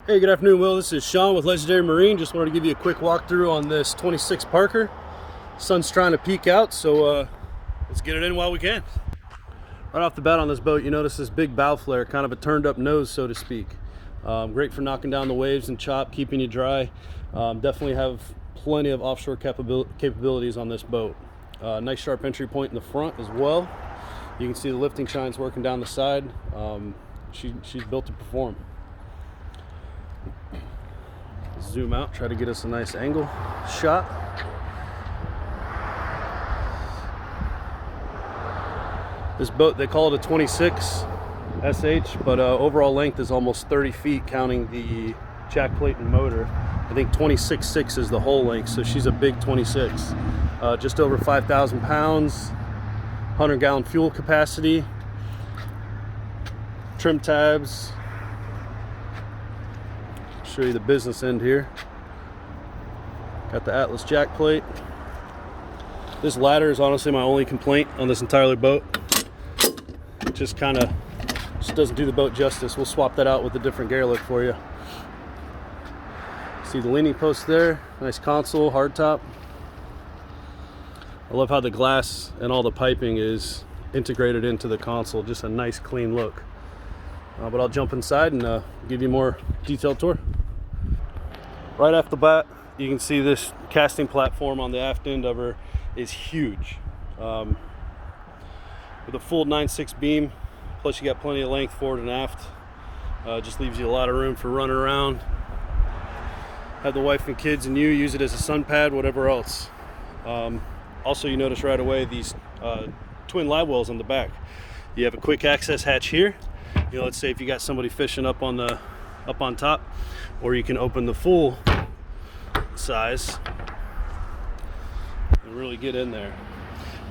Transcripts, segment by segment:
Hey, good afternoon, Will. This is Sean with Legendary Marine. Just wanted to give you a quick walkthrough on this 26 Parker. Sun's trying to peek out, so let's get it in while we can. Right off the bat on this boat, you notice this big bow flare, kind of a turned up nose, so to speak. Great for knocking down the waves and chop, keeping you dry. Definitely have plenty of offshore capabilities on this boat. Nice sharp entry point in the front as well. You can see the lifting shines working down the side. She's built to perform. Zoom out, try to get us a nice angle shot. This boat, they call it a 26 SH, but overall length is almost 30 feet counting the jack plate and motor. I think 26.6 is the whole length, so she's a big 26. Just over 5,000 pounds, 100-gallon fuel capacity, trim tabs. Show you the business end here. Got the Atlas jack plate. This ladder is honestly my only complaint on this entire boat. It just doesn't do the boat justice. We'll swap that out with a different gear lift for you. See the leaning post there, nice console, hardtop. I love how the glass and all the piping is integrated into the console. Just a nice clean look. But I'll jump inside and give you a more detailed tour. Right off the bat, you can see this casting platform on the aft end of her is huge. With a full 9/6 beam, plus you got plenty of length forward and aft. Just leaves you a lot of room for running around. Have the wife and kids and you use it as a sun pad, whatever else. Also, you notice right away these twin live wells on the back. You have a quick access hatch here. You know, let's say if you got somebody fishing up on top, or you can open the full size and really get in there.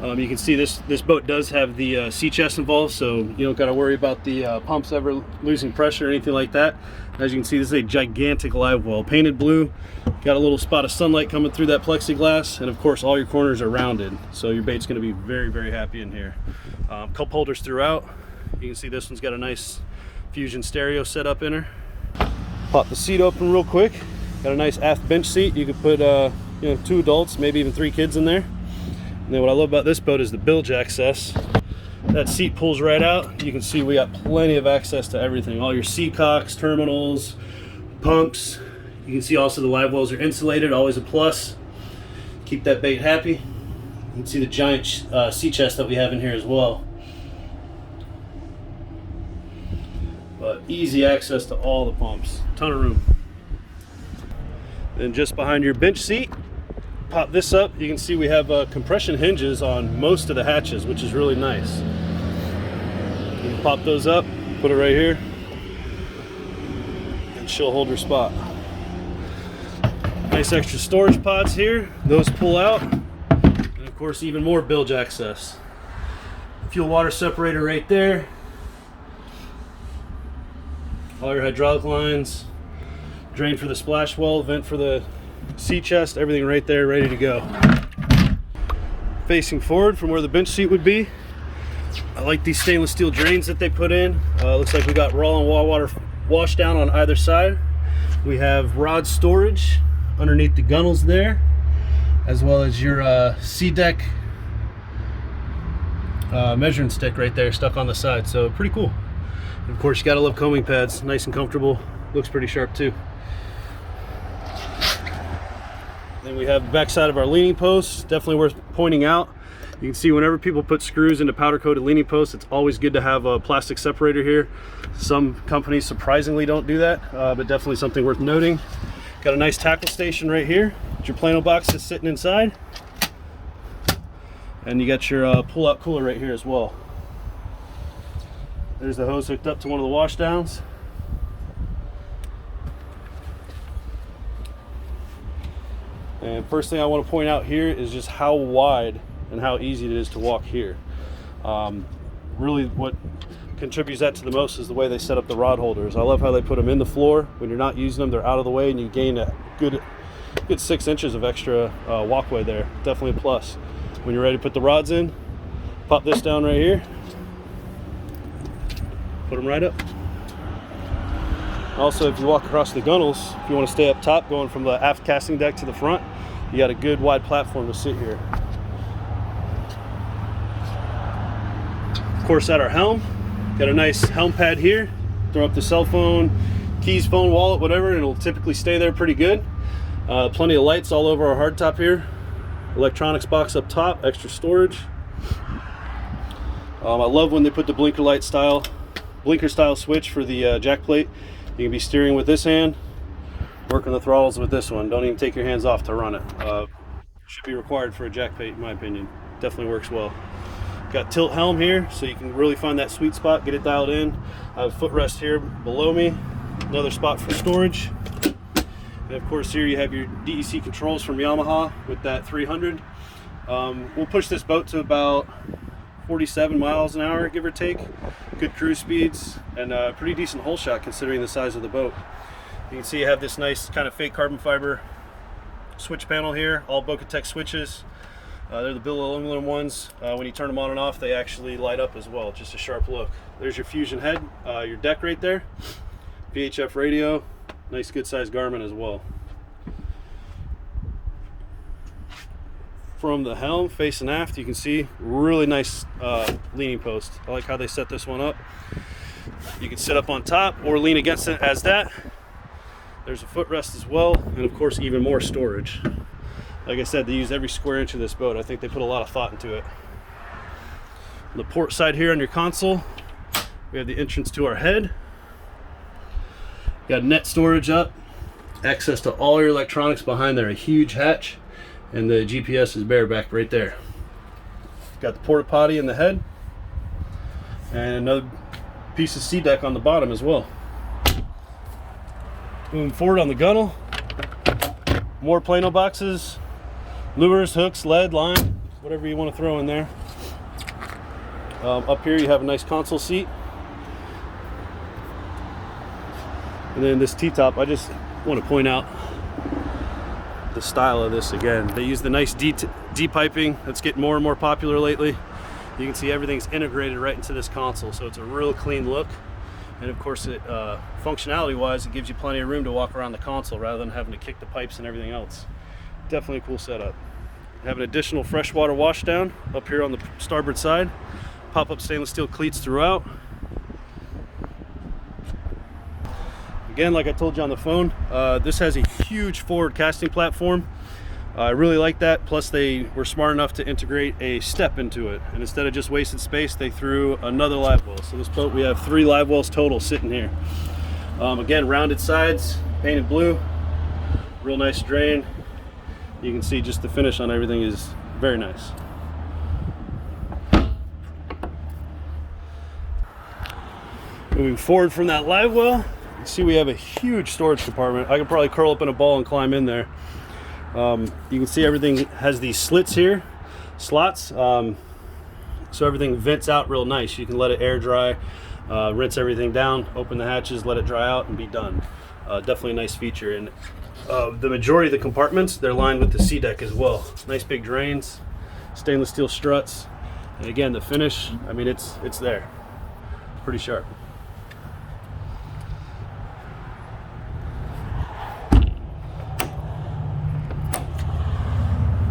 You can see this boat does have the sea chest involved, so you don't got to worry about the pumps ever losing pressure or anything like that. As you can see, this is a gigantic live well, painted blue, got a little spot of sunlight coming through that plexiglass, and of course all your corners are rounded, so your bait's going to be very, very happy in here. Cup holders throughout. You can see this one's got a nice Fusion stereo set up in her. Pop the seat open real quick. Got a nice aft bench seat. You could put 2 adults, maybe even 3 kids in there. And then what I love about this boat is the bilge access. That seat pulls right out. You can see we got plenty of access to everything. All your seacocks, terminals, pumps. You can see also the live wells are insulated, always a plus. Keep that bait happy. You can see the giant sea chest that we have in here as well. But easy access to all the pumps, ton of room. Then just behind your bench seat, pop this up. You can see we have compression hinges on most of the hatches, which is really nice. You can pop those up, put it right here, and she'll hold her spot. Nice extra storage pods here. Those pull out, and of course even more bilge access. Fuel water separator right there. All your hydraulic lines, drain for the splash well, vent for the sea chest, everything right there ready to go. Facing forward from where the bench seat would be, I like these stainless steel drains that they put in. Looks like we got raw and water wash down on either side. We have rod storage underneath the gunnels there, as well as your SeaDek measuring stick right there stuck on the side, so pretty cool. And of course, you gotta love combing pads, nice and comfortable, looks pretty sharp too. Then we have the back side of our leaning posts, definitely worth pointing out. You can see whenever people put screws into powder coated leaning posts, it's always good to have a plastic separator here. Some companies surprisingly don't do that, but definitely something worth noting. Got a nice tackle station right here. Your plano box is sitting inside. And you got your pull-out cooler right here as well. There's the hose hooked up to one of the wash downs. And first thing I want to point out here is just how wide and how easy it is to walk here. Really what contributes that to the most is the way they set up the rod holders. I love how they put them in the floor. When you're not using them, they're out of the way, and you gain a good 6 inches of extra walkway there. Definitely a plus. When you're ready to put the rods in, pop this down right here. Put them right up. Also, if you walk across the gunnels, if you want to stay up top, going from the aft casting deck to the front, you got a good wide platform to sit here. Of course, at our helm, got a nice helm pad here. Throw up the cell phone, keys, phone, wallet, whatever, and it'll typically stay there pretty good. Plenty of lights all over our hardtop here. Electronics box up top, extra storage. I love when they put the blinker style switch for the jack plate. You can be steering with this hand, working the throttles with this one. Don't even take your hands off to run it. Should be required for a jack plate, in my opinion. Definitely works well. Got tilt helm here, so you can really find that sweet spot, get it dialed in. I have a footrest here below me, another spot for storage. And of course here you have your DEC controls from Yamaha with that 300. We'll push this boat to about 47 miles an hour, give or take. Good cruise speeds and a pretty decent hole shot considering the size of the boat. You can see you have this nice kind of fake carbon fiber switch panel here, all Bocatech switches. They're the billet aluminum ones. When you turn them on and off, they actually light up as well, just a sharp look. There's your Fusion head, your deck right there, VHF radio, nice good sized Garmin as well. From the helm facing aft, you can see really nice leaning post. I like how they set this one up. You can sit up on top or lean against it as that. There's a footrest as well, and of course even more storage. Like I said, they use every square inch of this boat. I think they put a lot of thought into it. On the port side here on your console, we have the entrance to our head. Got net storage up, access to all your electronics behind there, a huge hatch. And the GPS is bareback right there. Got the porta potty in the head and another piece of sea deck on the bottom as well. Moving forward on the gunnel, more Plano boxes, lures, hooks, lead, line, whatever you want to throw in there. Up here you have a nice console seat. And then this T-top, I just want to point out the style of this again. They use the nice D-piping that's getting more and more popular lately. You can see everything's integrated right into this console, so it's a real clean look. And of course, it functionality wise, it gives you plenty of room to walk around the console rather than having to kick the pipes and everything else. Definitely a cool setup. Have an additional freshwater washdown up here on the starboard side. Pop-up stainless steel cleats throughout. Again, like I told you on the phone, this has a huge forward casting platform. I really like that. Plus they were smart enough to integrate a step into it. And instead of just wasting space, they threw another live well. So this boat, we have 3 live wells total sitting here. Again, rounded sides, painted blue, real nice drain. You can see just the finish on everything is very nice. Moving forward from that live well, see we have a huge storage compartment. I could probably curl up in a ball and climb in there. You can see everything has these slits here, slots, so everything vents out real nice. You can let it air dry, rinse everything down, open the hatches, let it dry out, and be done. Definitely a nice feature. And the majority of the compartments, they're lined with the sea deck as well. Nice big drains, stainless steel struts, and again the finish, I mean it's there, pretty sharp.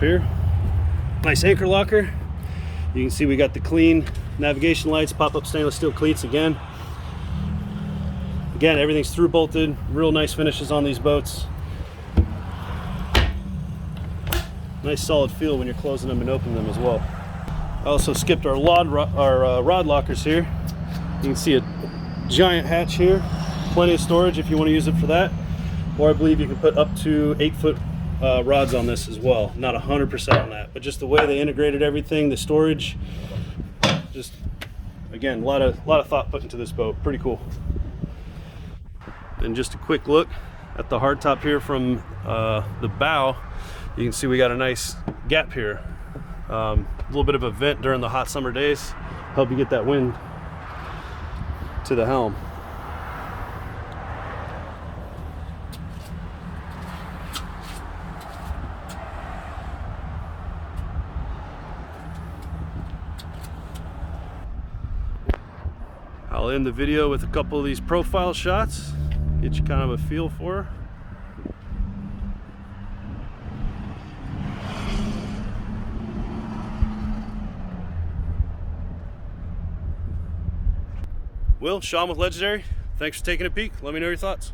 Here, nice anchor locker. You can see we got the clean navigation lights, pop-up stainless steel cleats again. Again, everything's through bolted, real nice finishes on these boats. Nice solid feel when you're closing them and opening them as well. I also skipped our rod lockers here. You can see a giant hatch here, plenty of storage if you want to use it for that. Or I believe you can put up to 8-foot rods on this as well. Not 100% on that, but just the way they integrated everything, the storage, just again a lot of thought put into this boat. Pretty cool. And just a quick look at the hardtop here from the bow. You can see we got a nice gap here. A little bit of a vent during the hot summer days. Help you get that wind to the helm. I'll end the video with a couple of these profile shots. Get you kind of a feel for her. Will, Sean with Legendary, thanks for taking a peek. Let me know your thoughts.